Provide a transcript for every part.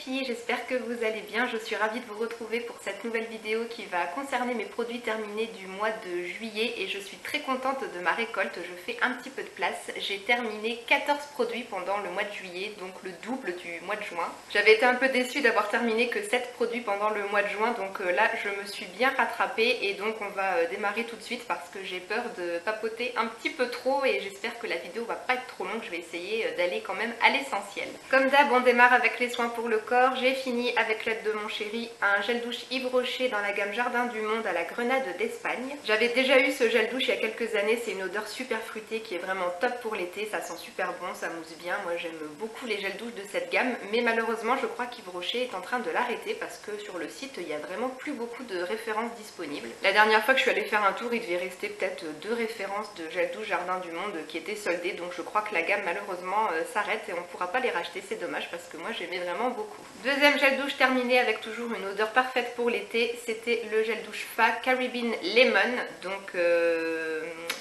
filles, j'espère que vous allez bien. Je suis ravie de vous retrouver pour cette nouvelle vidéo qui va concerner mes produits terminés du mois de juillet et je suis très contente de ma récolte. Je fais un petit peu de place. J'ai terminé 14 produits pendant le mois de juillet, donc le double du mois de juin. J'avais été un peu déçue d'avoir terminé que 7 produits pendant le mois de juin, donc là je me suis bien rattrapée et donc on va démarrer tout de suite parce que j'ai peur de papoter un petit peu trop et j'espère que la vidéo va pas être trop longue. Je vais essayer d'aller quand même à l'essentiel. Comme d'hab, on démarre avec les soins pour le corps. J'ai fini avec l'aide de mon chéri un gel douche Yves Rocher dans la gamme Jardin du Monde à la grenade d'Espagne. J'avais déjà eu ce gel douche il y a quelques années, c'est une odeur super fruitée qui est vraiment top pour l'été, ça sent super bon, ça mousse bien. Moi j'aime beaucoup les gels douches de cette gamme, mais malheureusement je crois qu'Yves Rocher est en train de l'arrêter parce que sur le site il y a vraiment plus beaucoup de références disponibles. La dernière fois que je suis allée faire un tour, il devait rester peut-être 2 références de gel douche Jardin du Monde qui étaient soldées, donc je crois que la gamme malheureusement s'arrête et on ne pourra pas les racheter, c'est dommage parce que moi j'aimais vraiment beaucoup. Deuxième gel douche terminé avec toujours une odeur parfaite pour l'été, c'était le gel douche Fa Caribbean Lemon, donc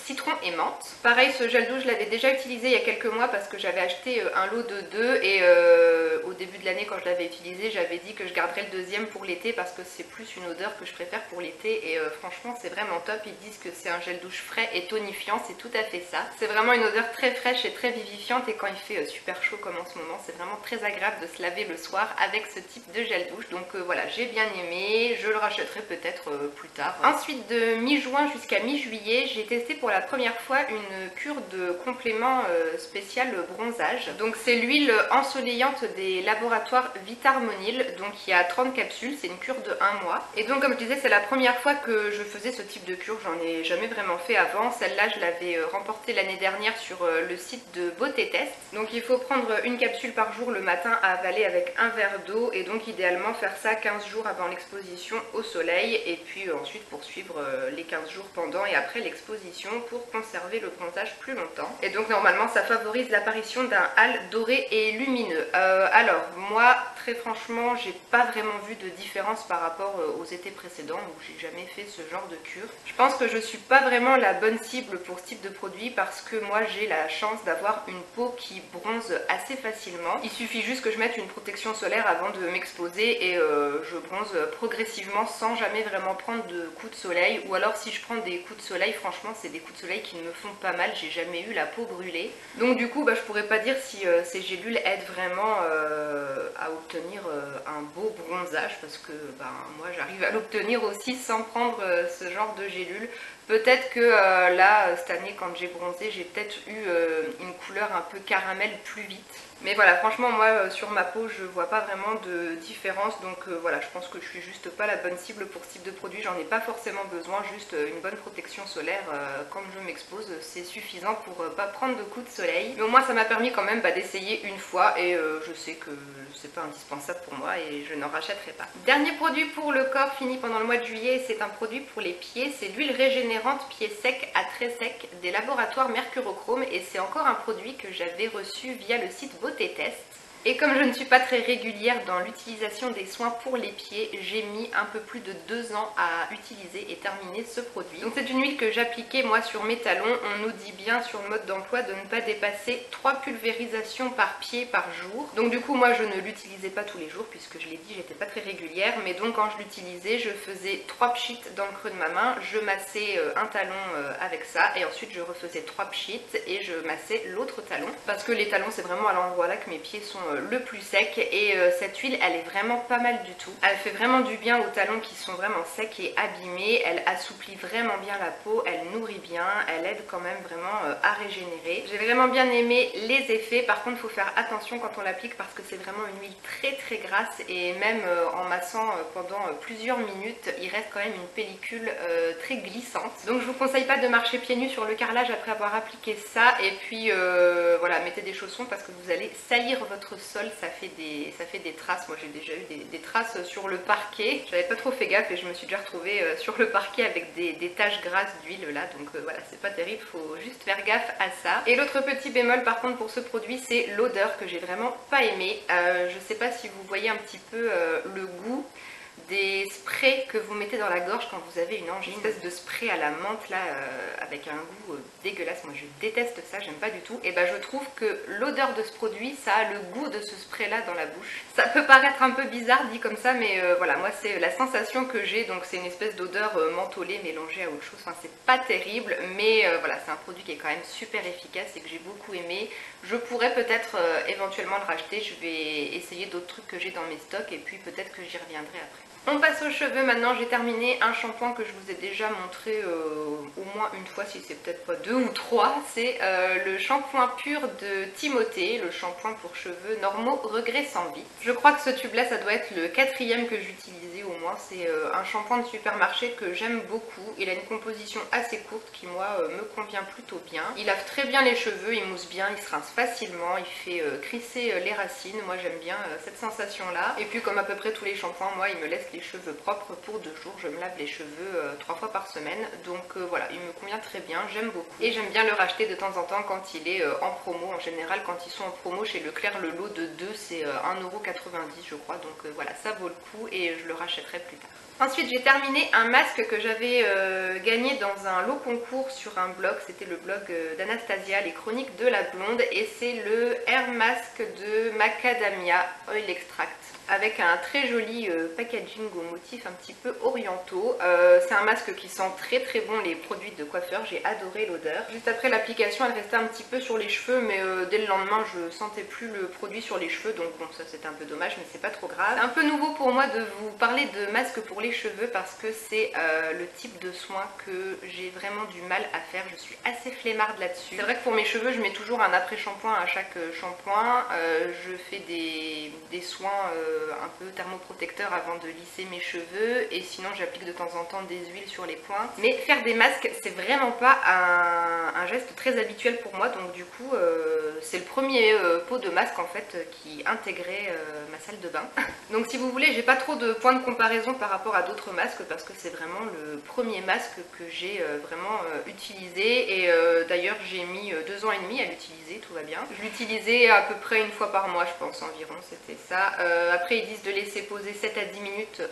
citron et menthe. Pareil, ce gel douche je l'avais déjà utilisé il y a quelques mois parce que j'avais acheté un lot de 2 et au début de l'année quand je l'avais utilisé j'avais dit que je garderais le deuxième pour l'été parce que c'est plus une odeur que je préfère pour l'été et franchement c'est vraiment top. Ils disent que c'est un gel douche frais et tonifiant, c'est tout à fait ça. C'est vraiment une odeur très fraîche et très vivifiante et quand il fait super chaud comme en ce moment c'est vraiment très agréable de se laver le soir avec ce type de gel douche. Donc voilà, j'ai bien aimé, je le rachèterai peut-être plus tard. Ensuite de mi-juin jusqu'à mi-juillet, j'ai testé pour la première fois une cure de complément spécial bronzage. Donc c'est l'huile ensoleillante des laboratoires Vitarmonil, donc il y a 30 capsules, c'est une cure de 1 mois. Et donc comme je disais, c'est la première fois que je faisais ce type de cure, j'en ai jamais vraiment fait avant. Celle-là je l'avais remportée l'année dernière sur le site de Beauté Test. Donc il faut prendre une capsule par jour le matin à avaler avec un verre d'eau et donc idéalement faire ça 15 jours avant l'exposition au soleil et puis ensuite poursuivre les 15 jours pendant et après l'exposition pour conserver le bronzage plus longtemps. Et donc normalement ça favorise l'apparition d'un hâle doré et lumineux. Alors moi très franchement j'ai pas vraiment vu de différence par rapport aux étés précédents où j'ai jamais fait ce genre de cure. Je pense que je suis pas vraiment la bonne cible pour ce type de produit parce que moi j'ai la chance d'avoir une peau qui bronze assez facilement. Il suffit juste que je mette une protection solaire avant de m'exposer et je bronze progressivement sans jamais vraiment prendre de coups de soleil, ou alors si je prends des coups de soleil, franchement c'est des coups de soleil qui me font pas mal, j'ai jamais eu la peau brûlée. Donc du coup je pourrais pas dire si ces gélules aident vraiment à obtenir un beau bronzage parce que moi j'arrive à l'obtenir aussi sans prendre ce genre de gélules. Peut-être que là, cette année, quand j'ai bronzé, j'ai peut-être eu une couleur un peu caramel plus vite. Mais voilà, franchement, moi, sur ma peau, je vois pas vraiment de différence. Donc voilà, je pense que je suis juste pas la bonne cible pour ce type de produit. J'en ai pas forcément besoin, juste une bonne protection solaire quand je m'expose. C'est suffisant pour pas prendre de coups de soleil. Mais au moins, ça m'a permis quand même d'essayer une fois. Et je sais que c'est pas indispensable pour moi et je n'en rachèterai pas. Dernier produit pour le corps fini pendant le mois de juillet, c'est un produit pour les pieds. C'est l'huile régénérante pieds secs à très sec des laboratoires Mercurochrome et c'est encore un produit que j'avais reçu via le site Beauté Test. Et comme je ne suis pas très régulière dans l'utilisation des soins pour les pieds, j'ai mis un peu plus de 2 ans à utiliser et terminer ce produit. Donc c'est une huile que j'appliquais moi sur mes talons. On nous dit bien sur le mode d'emploi de ne pas dépasser 3 pulvérisations par pied par jour. Donc du coup moi je ne l'utilisais pas tous les jours puisque je l'ai dit j'étais pas très régulière. Mais donc quand je l'utilisais je faisais 3 pchits dans le creux de ma main, je massais un talon avec ça et ensuite je refaisais 3 pchits et je massais l'autre talon. Parce que les talons c'est vraiment à l'endroit là que mes pieds sont le plus sec et cette huile elle est vraiment pas mal du tout. Elle fait vraiment du bien aux talons qui sont vraiment secs et abîmés, elle assouplit vraiment bien la peau, elle nourrit bien, elle aide quand même vraiment à régénérer. J'ai vraiment bien aimé les effets, par contre il faut faire attention quand on l'applique parce que c'est vraiment une huile très grasse et même en massant pendant plusieurs minutes il reste quand même une pellicule très glissante. Donc je vous conseille pas de marcher pieds nus sur le carrelage après avoir appliqué ça et puis voilà, mettez des chaussons parce que vous allez salir votre sol, ça fait des traces. Moi j'ai déjà eu des traces sur le parquet, j'avais pas trop fait gaffe et je me suis déjà retrouvée sur le parquet avec des taches grasses d'huile là, donc voilà c'est pas terrible, faut juste faire gaffe à ça. Et l'autre petit bémol par contre pour ce produit c'est l'odeur que j'ai vraiment pas aimé. Je sais pas si vous voyez un petit peu le goût. des sprays que vous mettez dans la gorge quand vous avez une angine, une espèce de spray à la menthe là avec un goût dégueulasse. Moi je déteste ça, j'aime pas du tout. Et bah je trouve que l'odeur de ce produit, ça a le goût de ce spray là dans la bouche. Ça peut paraître un peu bizarre dit comme ça, mais voilà, moi c'est la sensation que j'ai. Donc c'est une espèce d'odeur mentholée mélangée à autre chose. Enfin c'est pas terrible, mais voilà, c'est un produit qui est quand même super efficace et que j'ai beaucoup aimé. Je pourrais peut-être éventuellement le racheter. Je vais essayer d'autres trucs que j'ai dans mes stocks et puis peut-être que j'y reviendrai après. On passe aux cheveux maintenant. J'ai terminé un shampoing que je vous ai déjà montré au moins une fois, si c'est peut-être pas deux ou trois. C'est le shampoing pur de Timothée, le shampoing pour cheveux normaux regret sans vie. Je crois que ce tube là ça doit être le quatrième que j'utilisais au moins. C'est un shampoing de supermarché que j'aime beaucoup. Il a une composition assez courte qui moi me convient plutôt bien. Il lave très bien les cheveux, il mousse bien, il se rince facilement, il fait crisser les racines. Moi j'aime bien cette sensation là. Et puis comme à peu près tous les shampoings, moi il me laisse les cheveux propres pour 2 jours. Je me lave les cheveux 3 fois par semaine. Donc voilà, il me convient très bien, j'aime beaucoup. Et j'aime bien le racheter de temps en temps quand il est en promo. En général quand ils sont en promo chez Leclerc, le lot de 2 c'est 1,90 € je crois. Donc voilà, ça vaut le coup et je le rachèterai plus tard. Ensuite j'ai terminé un masque que j'avais gagné dans un lot concours sur un blog, c'était le blog d'Anastasia, les chroniques de la blonde, et c'est le Air Mask de Macadamia Oil Extract avec un très joli packaging aux motifs un petit peu orientaux. C'est un masque qui sent très très bon les produits de coiffeur, j'ai adoré l'odeur. Juste après l'application elle restait un petit peu sur les cheveux, mais dès le lendemain je sentais plus le produit sur les cheveux, donc bon ça c'était un peu dommage mais c'est pas trop grave. C'est un peu nouveau pour moi de vous parler de masque pour les cheveux parce que c'est le type de soin que j'ai vraiment du mal à faire. Je suis assez flemmarde là-dessus. C'est vrai que pour mes cheveux je mets toujours un après-shampoing à chaque shampoing. Je fais des soins un peu thermoprotecteurs avant de lisser mes cheveux et sinon j'applique de temps en temps des huiles sur les pointes. Mais faire des masques c'est vraiment pas un geste très habituel pour moi, donc du coup c'est le premier pot de masque en fait qui intégrait ma salle de bain. Donc si vous voulez j'ai pas trop de points de comparaison par rapport à d'autres masques parce que c'est vraiment le premier masque que j'ai vraiment utilisé et d'ailleurs j'ai mis 2 ans et demi à l'utiliser, tout va bien. Je l'utilisais à peu près une fois par mois je pense environ, c'était ça. Après ils disent de laisser poser 7 à 10 minutes,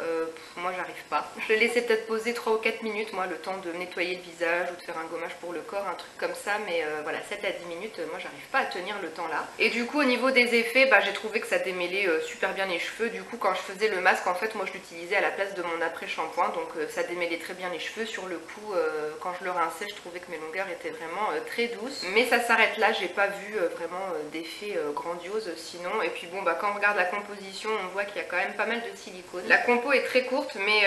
moi j'arrive pas. Je le laissais peut-être poser 3 ou 4 minutes moi, le temps de nettoyer le visage ou de faire un gommage pour le corps, un truc comme ça, mais voilà 7 à 10 minutes moi j'arrive pas à tenir le temps là. Et du coup au niveau des effets bah, j'ai trouvé que ça démêlait super bien les cheveux. Du coup quand je faisais le masque en fait moi je l'utilisais à la place de mon après shampoing, donc ça démêlait très bien les cheveux. Sur le coup quand je le rinçais je trouvais que mes longueurs étaient vraiment très douces, mais ça s'arrête là, j'ai pas vu vraiment d'effet grandiose sinon. Et puis bon bah quand on regarde la composition on voit qu'il y a quand même pas mal de silicone. La compo est très courte mais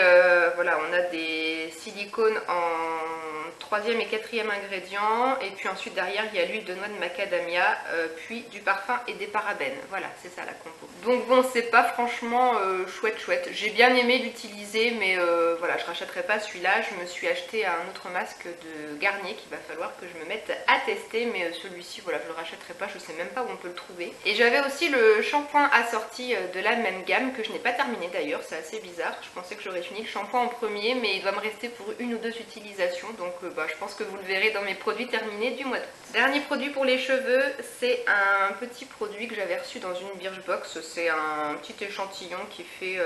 voilà, on a des silicones en 3e et 4e ingrédient et puis ensuite derrière il y a l'huile de noix de macadamia, puis du parfum et des parabènes. Voilà, c'est ça la compo. Donc bon c'est pas franchement chouette. J'ai bien aimé l'utiliser mais voilà je rachèterai pas celui-là. Je me suis acheté un autre masque de Garnier qu'il va falloir que je me mette à tester, mais celui-ci voilà je le rachèterai pas, je sais même pas où on peut le trouver. Et j'avais aussi le shampoing assorti de la même gamme que je n'ai pas terminé d'ailleurs, c'est assez bizarre. Je pensais que j'aurais fini le shampoing en premier mais il doit me rester pour 1 ou 2 utilisations, donc bah, je pense que vous le verrez dans mes produits terminés du mois d'août. Dernier produit pour les cheveux, c'est un petit produit que j'avais reçu dans une Birchbox. C'est un petit échantillon qui fait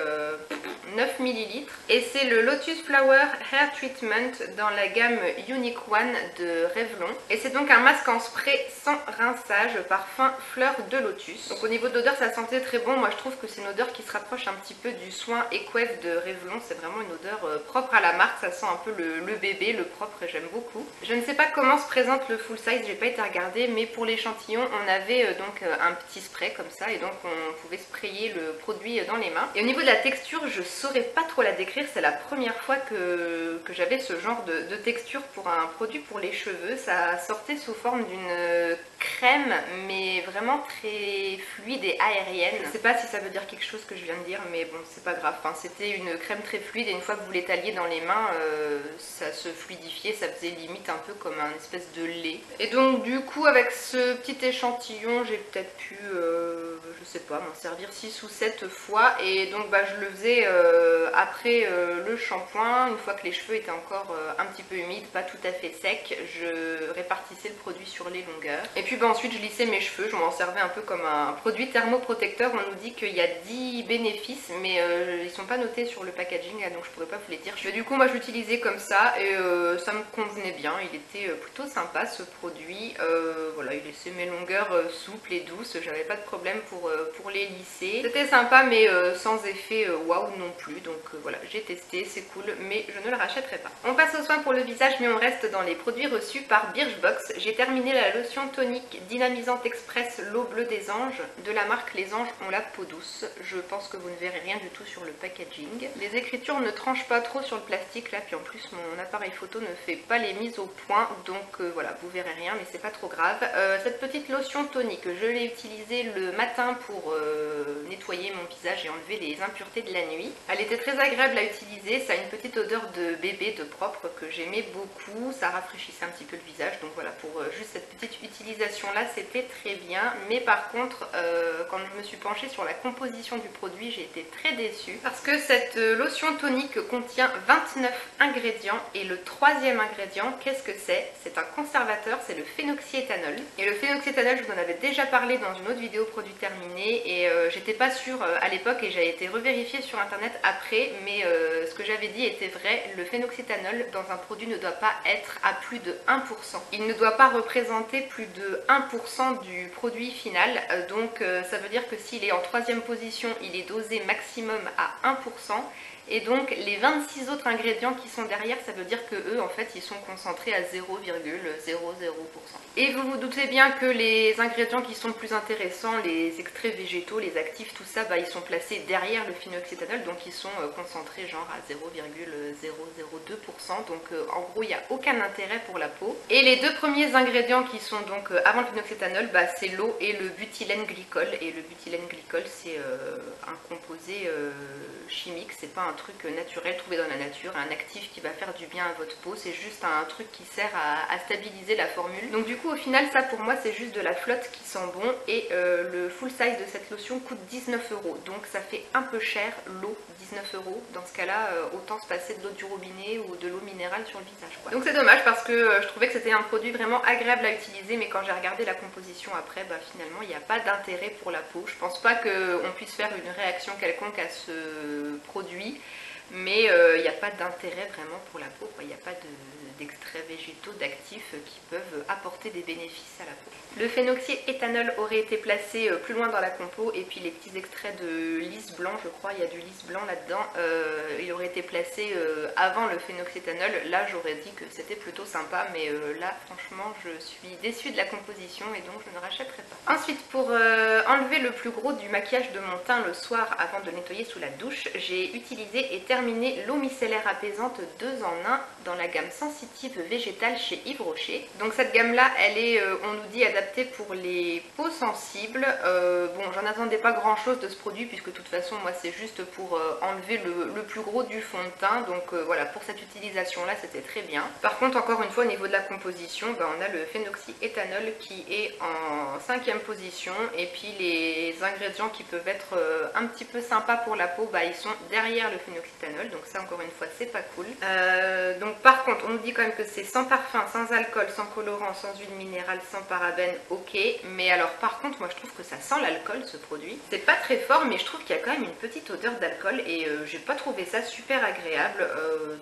9 ml et c'est le Lotus Flower Hair Treatment dans la gamme Unique One de Revlon. Et c'est donc un masque en spray sans rinçage, parfum fleur de lotus. Donc au niveau d'odeur ça sentait très bon. Moi je trouve que c'est une odeur qui se rapproche un petit peu du soin Equef de Revlon. C'est vraiment une odeur propre à la marque, ça sent un peu le bébé, le propre, j'aime beaucoup. Je ne sais pas comment se présente le full size, j'ai pas été regarder, mais pour l'échantillon on avait donc un petit spray comme ça et donc on pouvait sprayer le produit dans les mains. Et au niveau de la texture je saurais pas trop la décrire, c'est la première fois que j'avais ce genre de texture pour un produit pour les cheveux. Ça sortait sous forme d'une crème mais vraiment très fluide et aérienne. Je sais pas si ça veut dire quelque chose que je viens de dire mais bon c'est pas grave, enfin, c'était une crème très fluide et une fois que vous l'étaliez dans les mains ça se fluidifiait, ça faisait limite un peu comme un espèce de lait. Et donc du coup avec ce petit échantillon j'ai peut-être pu je sais pas m'en servir 6 ou 7 fois et donc bah, je le faisais après le shampoing. Une fois que les cheveux étaient encore un petit peu humides, pas tout à fait secs, je répartissais le produit sur les longueurs. Et puis bah, ensuite je lissais mes cheveux, je m'en servais un peu comme un produit thermoprotecteur. On nous dit qu'il y a 10 bénéfices mais ils sont pas notés sur le packaging donc je pourrais pas vous les dire. Mais du coup moi je l'utilisais comme ça et ça me convenait bien, il était plutôt sympa ce produit. Voilà, il laissait mes longueurs souples et douces, j'avais pas de problème pour les lisser. C'était sympa mais sans effet waouh non plus, donc voilà, j'ai testé, c'est cool mais je ne le rachèterai pas. On passe aux soins pour le visage mais on reste dans les produits reçus par Birchbox. J'ai terminé la lotion tonique dynamisante express l'eau bleue des anges de la marque Les Anges ont la peau douce. Je pense que vous ne verrez rien du tout sur le packaging. Les écritures ne tranchent pas trop sur le plastique là, puis en plus mon appareil photo ne fait pas les mises au point, donc voilà, vous verrez rien mais c'est pas trop grave. Cette petite lotion tonique, je l'ai utilisée le matin pour nettoyer mon visage et enlever les impuretés de la nuit. Elle était très agréable à utiliser, ça a une petite odeur de bébé, de propre que j'aimais beaucoup, ça rafraîchissait un petit peu le visage, donc voilà, pour juste cette petite utilisation là c'était très bien. Mais par contre quand je me suis penchée sur la composition du produit, j'ai été très déçue parce que cette lotion tonique contient 29 ingrédients et le troisième ingrédient, qu'est-ce que c'est? C'est un conservateur, c'est le phénoxyéthanol. Et le phénoxyéthanol, je vous en avais déjà parlé dans une autre vidéo produit terminé et j'étais pas sûre à l'époque et j'ai été revérifiée sur internet après, mais ce que j'avais dit était vrai. Le phénoxyéthanol dans un produit ne doit pas être à plus de 1%. Il ne doit pas représenter plus de 1% du produit final, donc ça veut dire que s'il est en troisième position, il est dosé maximum à 1%. Et donc les 26 autres ingrédients qui sont derrière, ça veut dire que eux en fait ils sont concentrés à 0,00%. Et vous vous doutez bien que les ingrédients qui sont le plus intéressants, les extraits végétaux, les actifs, tout ça, ils sont placés derrière le phénoxyéthanol, donc ils sont concentrés genre à 0,002%. Donc en gros il n'y a aucun intérêt pour la peau. Et les deux premiers ingrédients qui sont donc avant le phénoxyéthanol, c'est l'eau et le butylène glycol. Et le butylène glycol c'est un composé chimique, c'est pas un truc naturel trouvé dans la nature, un actif qui va faire du bien à votre peau, c'est juste un truc qui sert à stabiliser la formule. Donc du coup au final ça pour moi c'est juste de la flotte qui sent bon et le full size de cette lotion coûte 19 €, donc ça fait un peu cher l'eau, 19 €. Dans ce cas là autant se passer de l'eau du robinet ou de l'eau minérale sur le visage quoi. Donc c'est dommage parce que je trouvais que c'était un produit vraiment agréable à utiliser, mais quand j'ai regardé la composition après, finalement il n'y a pas d'intérêt pour la peau. Je pense pas qu'on puisse faire une réaction quelconque à ce produit, mais il n'y a pas d'intérêt vraiment pour la peau, il n'y a pas d'extraits végétaux, d'actifs qui peuvent apporter des bénéfices à la peau. Le phénoxyéthanol aurait été placé plus loin dans la compo, et puis les petits extraits de lys blanc, je crois, il y a du lys blanc là-dedans, il aurait été placé avant le phénoxyéthanol. Là j'aurais dit que c'était plutôt sympa, mais là franchement je suis déçue de la composition et donc je ne rachèterai pas. Ensuite, pour enlever le plus gros du maquillage de mon teint le soir avant de nettoyer sous la douche, j'ai utilisé et terminé l'eau micellaire apaisante 2 en 1 dans la gamme sensitive végétale chez Yves Rocher. Donc cette gamme là elle est on nous dit adaptée pour les peaux sensibles. Bon, j'en attendais pas grand chose de ce produit puisque de toute façon moi c'est juste pour enlever le plus gros du fond de teint, donc voilà, pour cette utilisation là c'était très bien. Par contre encore une fois au niveau de la composition, on a le phénoxyéthanol qui est en 5e position, et puis les ingrédients qui peuvent être un petit peu sympas pour la peau, ils sont derrière le phénoxyéthanol, donc ça encore une fois c'est pas cool. Donc par contre on nous dit quand même que c'est sans parfum, sans alcool, sans colorant, sans huile minérale, sans parabènes, ok, mais alors par contre moi je trouve que ça sent l'alcool ce produit. C'est pas très fort mais je trouve qu'il y a quand même une petite odeur d'alcool et j'ai pas trouvé ça super agréable,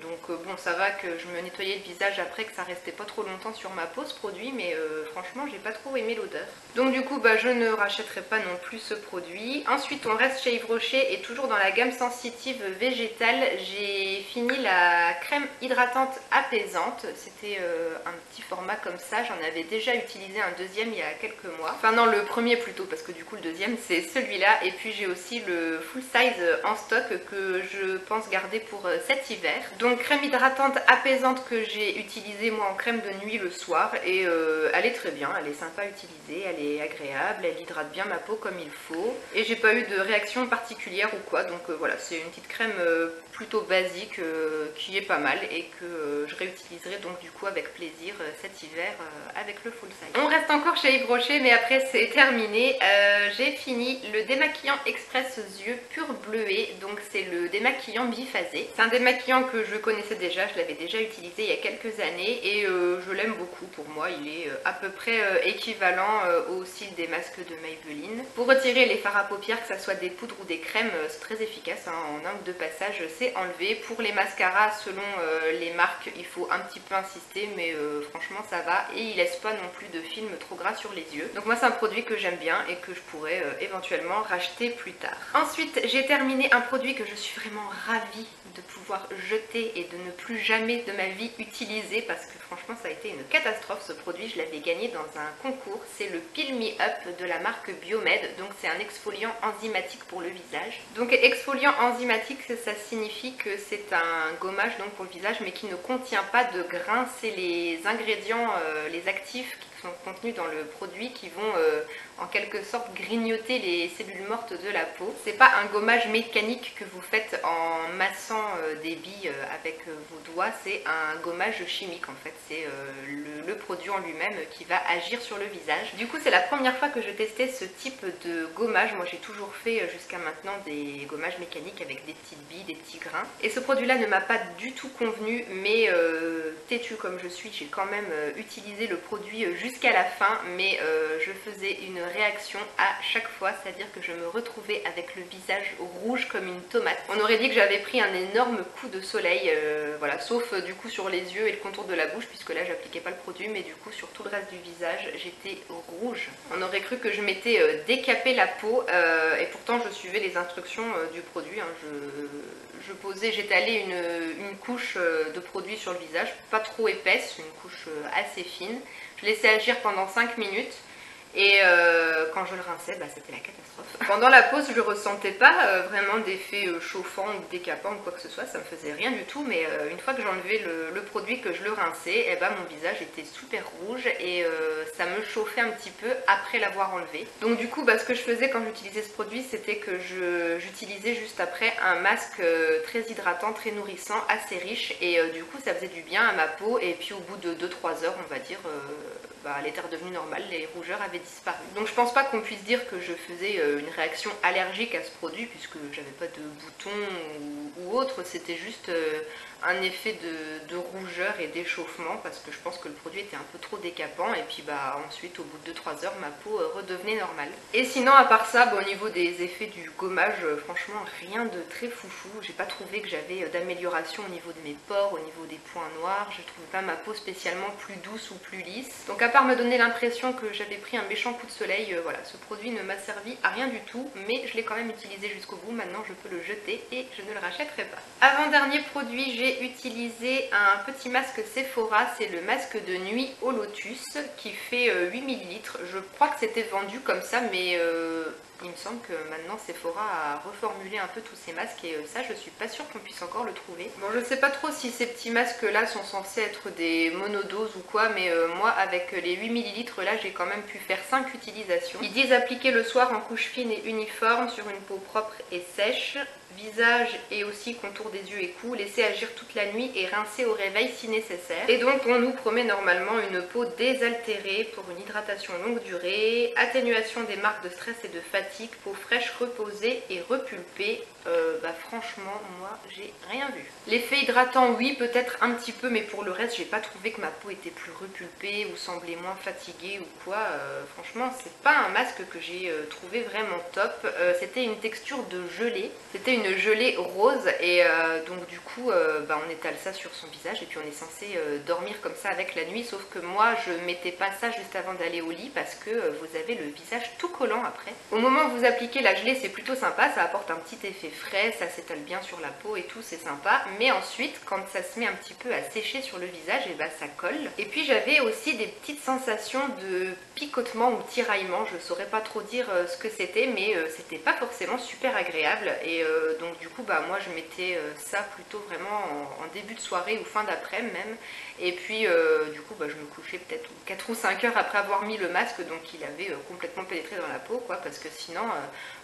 donc bon, ça va que je me nettoyais le visage après, que ça restait pas trop longtemps sur ma peau ce produit, mais franchement j'ai pas trop aimé l'odeur. Donc du coup je ne rachèterai pas non plus ce produit. Ensuite on reste chez Yves Rocher et toujours dans la gamme sensitive végétale, j'ai fini la crème hydratante apaisante. C'était un petit format comme ça, j'en avais déjà utilisé un deuxième il y a quelques mois. Enfin non, le premier plutôt, parce que du coup le deuxième c'est celui-là. Et puis j'ai aussi le full size en stock que je pense garder pour cet hiver. Donc crème hydratante apaisante que j'ai utilisée moi en crème de nuit le soir, et elle est très bien, elle est sympa à utiliser, elle est agréable, elle hydrate bien ma peau comme il faut. Et j'ai pas eu de réaction particulière ou quoi, donc voilà, c'est une petite crème plutôt basique qui est pas mal et que je réutilise j'utiliserai donc du coup avec plaisir cet hiver avec le full size. On reste encore chez Yves Rocher mais après c'est terminé. J'ai fini le démaquillant express yeux pur bleuet, donc c'est le démaquillant biphasé. C'est un démaquillant que je connaissais déjà, je l'avais déjà utilisé il y a quelques années et je l'aime beaucoup. Pour moi il est à peu près équivalent au cils des masques de Maybelline. Pour retirer les fards à paupières, que ce soit des poudres ou des crèmes, c'est très efficace, hein. En un ou deux passages c'est enlevé. Pour les mascaras, selon les marques, il faut un petit peu insister, mais franchement ça va et il laisse pas non plus de film trop gras sur les yeux. Donc moi c'est un produit que j'aime bien et que je pourrais éventuellement racheter plus tard. Ensuite j'ai terminé un produit que je suis vraiment ravie de pouvoir jeter et de ne plus jamais de ma vie utiliser parce que franchement ça a été une catastrophe ce produit. Je l'avais gagné dans un concours, c'est le Peel Me Up de la marque Biomed, donc c'est un exfoliant enzymatique pour le visage. Donc exfoliant enzymatique, ça signifie que c'est un gommage donc pour le visage mais qui ne contient pas de grains. C'est les ingrédients, les actifs qui sont contenus dans le produit qui vont en quelque sorte grignoter les cellules mortes de la peau. C'est pas un gommage mécanique que vous faites en massant des billes avec vos doigts, c'est un gommage chimique en fait. C'est le produit en lui-même qui va agir sur le visage. Du coup c'est la première fois que je testais ce type de gommage. Moi j'ai toujours fait jusqu'à maintenant des gommages mécaniques avec des petites billes, des petits grains. Et ce produit là ne m'a pas du tout convenu, mais têtue comme je suis, j'ai quand même utilisé le produit jusqu'à la fin, mais je faisais une réaction à chaque fois, c'est-à-dire que je me retrouvais avec le visage rouge comme une tomate. On aurait dit que j'avais pris un énorme coup de soleil, voilà, sauf du coup sur les yeux et le contour de la bouche, puisque là j'appliquais pas le produit, mais du coup sur tout le reste du visage j'étais rouge. On aurait cru que je m'étais décapé la peau et pourtant je suivais les instructions du produit, hein. Je posais, j'étalais une couche de produit sur le visage, pas trop épaisse, une couche assez fine. Je laissais agir pendant 5 minutes. Et quand je le rinçais, bah, c'était la catastrophe. Pendant la pause, je ressentais pas vraiment d'effet chauffant ou décapant ou quoi que ce soit, ça me faisait rien du tout, mais une fois que j'enlevais le produit, que je le rinçais, et bah, mon visage était super rouge et ça me chauffait un petit peu après l'avoir enlevé. Donc du coup, bah, ce que je faisais quand j'utilisais ce produit, c'était que j'utilisais juste après un masque très hydratant, très nourrissant, assez riche, et du coup ça faisait du bien à ma peau, et puis au bout de 2-3 heures, on va dire, bah, elle était redevenue normale, les rougeurs avaient disparu. Donc je pense pas qu'on puisse dire que je faisais une réaction allergique à ce produit, puisque j'avais pas de boutons ou autre, c'était juste un effet de rougeur et d'échauffement, parce que je pense que le produit était un peu trop décapant, et puis bah ensuite au bout de 2-3 heures ma peau redevenait normale. Et sinon à part ça, bah, au niveau des effets du gommage, franchement rien de très foufou. J'ai pas trouvé que j'avais d'amélioration au niveau de mes pores, au niveau des points noirs, je trouvais pas ma peau spécialement plus douce ou plus lisse. Donc à part me donner l'impression que j'avais pris un méchant coup de soleil, voilà, ce produit ne m'a servi à rien du tout, mais je l'ai quand même utilisé jusqu'au bout. Maintenant je peux le jeter et je ne le rachèterai pas. Avant-dernier produit, j'ai utilisé un petit masque Sephora, c'est le masque de nuit au lotus qui fait 8 ml. Je crois que c'était vendu comme ça, mais il me semble que maintenant Sephora a reformulé un peu tous ces masques et ça je suis pas sûre qu'on puisse encore le trouver. Bon, je sais pas trop si ces petits masques là sont censés être des monodoses ou quoi, mais moi avec les 8 ml là j'ai quand même pu faire 5 utilisations. Ils disent appliquer le soir en couche fine et uniforme sur une peau propre et sèche, visage et aussi contour des yeux et cou, laisser agir toute la nuit et rincer au réveil si nécessaire. Et donc on nous promet normalement une peau désaltérée pour une hydratation longue durée, atténuation des marques de stress et de fatigue, peau fraîche, reposée et repulpée. Bah franchement moi j'ai rien vu. L'effet hydratant oui peut-être un petit peu, mais pour le reste j'ai pas trouvé que ma peau était plus repulpée ou semblait moins fatiguée ou quoi. Franchement c'est pas un masque que j'ai trouvé vraiment top. C'était une texture de gelée, c'était une gelée rose et donc du coup bah, on étale ça sur son visage et puis on est censé dormir comme ça avec la nuit, sauf que moi je mettais pas ça juste avant d'aller au lit parce que vous avez le visage tout collant après. Au moment où vous appliquez la gelée c'est plutôt sympa, ça apporte un petit effet frais, ça s'étale bien sur la peau et tout, c'est sympa, mais ensuite quand ça se met un petit peu à sécher sur le visage et bah ça colle. Et puis j'avais aussi des petites sensations de picotement ou tiraillement, je saurais pas trop dire ce que c'était, mais c'était pas forcément super agréable et donc du coup moi je mettais ça plutôt vraiment en début de soirée ou fin d'après-midi même. Et puis du coup je me couchais peut-être 4 ou 5 heures après avoir mis le masque, donc il avait complètement pénétré dans la peau quoi, parce que sinon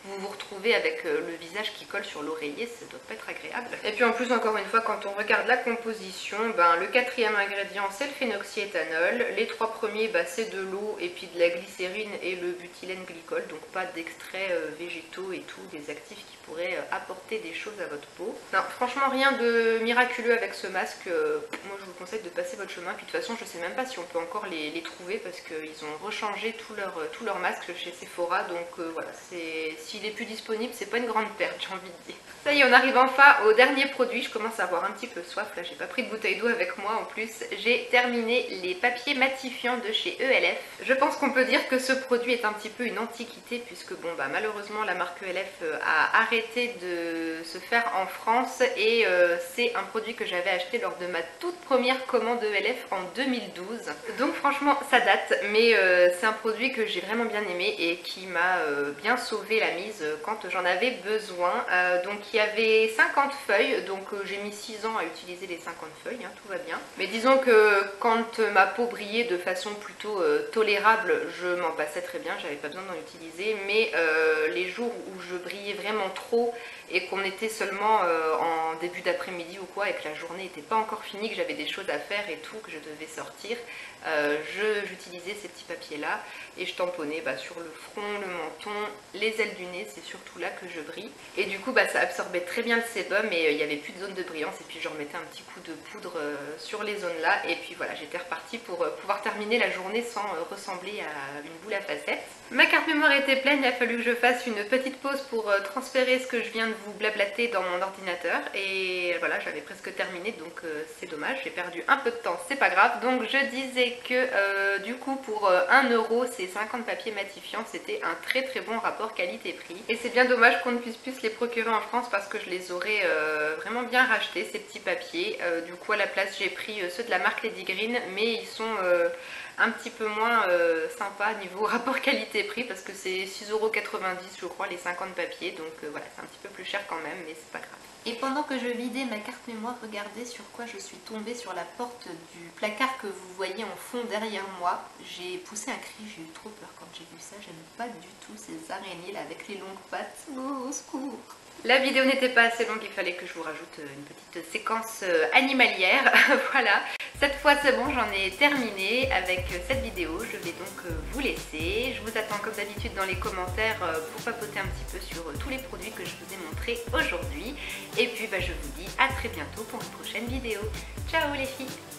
vous vous retrouvez avec le visage qui colle sur l'oreiller, ça doit pas être agréable. Et puis en plus, encore une fois, quand on regarde la composition, le quatrième ingrédient c'est le phénoxyéthanol, les 3 premiers c'est de l'eau et puis de la glycérine et le butylène glycol, donc pas d'extraits végétaux et tout, des actifs qui pourraient apporter des choses à votre peau. Non, franchement rien de miraculeux avec ce masque, moi je vous conseille de passer votre chemin, puis de toute façon je sais même pas si on peut encore les trouver parce qu'ils ont rechangé tout leur masque chez Sephora, donc voilà, s'il est plus disponible c'est pas une grande perte, j'ai envie de dire. Ça y est, on arrive enfin au dernier produit, je commence à avoir un petit peu soif, là j'ai pas pris de bouteille d'eau avec moi en plus. J'ai terminé les papiers matifiants de chez ELF. Je pense qu'on peut dire que ce produit est un petit peu une antiquité puisque malheureusement la marque ELF a arrêté de se faire en France et c'est un produit que j'avais acheté lors de ma toute première commande ELF en 2012. Donc franchement ça date, mais c'est un produit que j'ai vraiment bien aimé et qui m'a bien sauvé la mise quand j'en avais besoin. Donc il y avait 50 feuilles, donc j'ai mis 6 ans à utiliser les 50 feuilles, tout va bien. Mais disons que quand ma peau brillait de façon plutôt tolérable, je m'en passais très bien, j'avais pas besoin d'en utiliser. Mais les jours où je brillais vraiment trop et qu'on était seulement en début d'après-midi ou quoi et que la journée n'était pas encore finie, que j'avais des choses à faire et tout, que je devais sortir, j'utilisais ces petits papiers là et je tamponnais sur le front, le menton, les ailes du nez, c'est surtout là que je brille. Et du coup ça absorbait très bien le sébum et il n'y avait plus de zone de brillance, et puis je remettais un petit coup de poudre sur les zones là, et puis voilà, j'étais repartie pour pouvoir terminer la journée sans ressembler à une boule à facettes. Ma carte mémoire était pleine, il a fallu que je fasse une petite pause pour transférer ce que je viens de vous blablater dans mon ordinateur, et voilà, j'avais presque terminé, donc c'est dommage, j'ai perdu un peu de temps, c'est pas grave. Donc je disais que du coup pour 1 euro ces 50 papiers matifiants, c'était un très très bon rapport qualité-prix, et c'est bien dommage qu'on ne puisse plus se les procurer en France parce que je les aurais vraiment bien rachetés ces petits papiers. Du coup à la place j'ai pris ceux de la marque Lady Green, mais ils sont un petit peu moins sympa niveau rapport qualité-prix parce que c'est 6,90 € je crois les 50 papiers, donc voilà, c'est un petit peu plus cher quand même, mais c'est pas grave. Et pendant que je vidais ma carte mémoire, regardez sur quoi je suis tombée, sur la porte du placard que vous voyez en fond derrière moi. J'ai poussé un cri, j'ai eu trop peur quand j'ai vu ça, j'aime pas du tout ces araignées là avec les longues pattes, oh, au secours. La vidéo n'était pas assez longue, il fallait que je vous rajoute une petite séquence animalière. Voilà, cette fois c'est bon, j'en ai terminé avec cette vidéo. Je vais donc vous laisser. Je vous attends comme d'habitude dans les commentaires pour papoter un petit peu sur tous les produits que je vous ai montrés aujourd'hui. Et puis je vous dis à très bientôt pour une prochaine vidéo. Ciao les filles!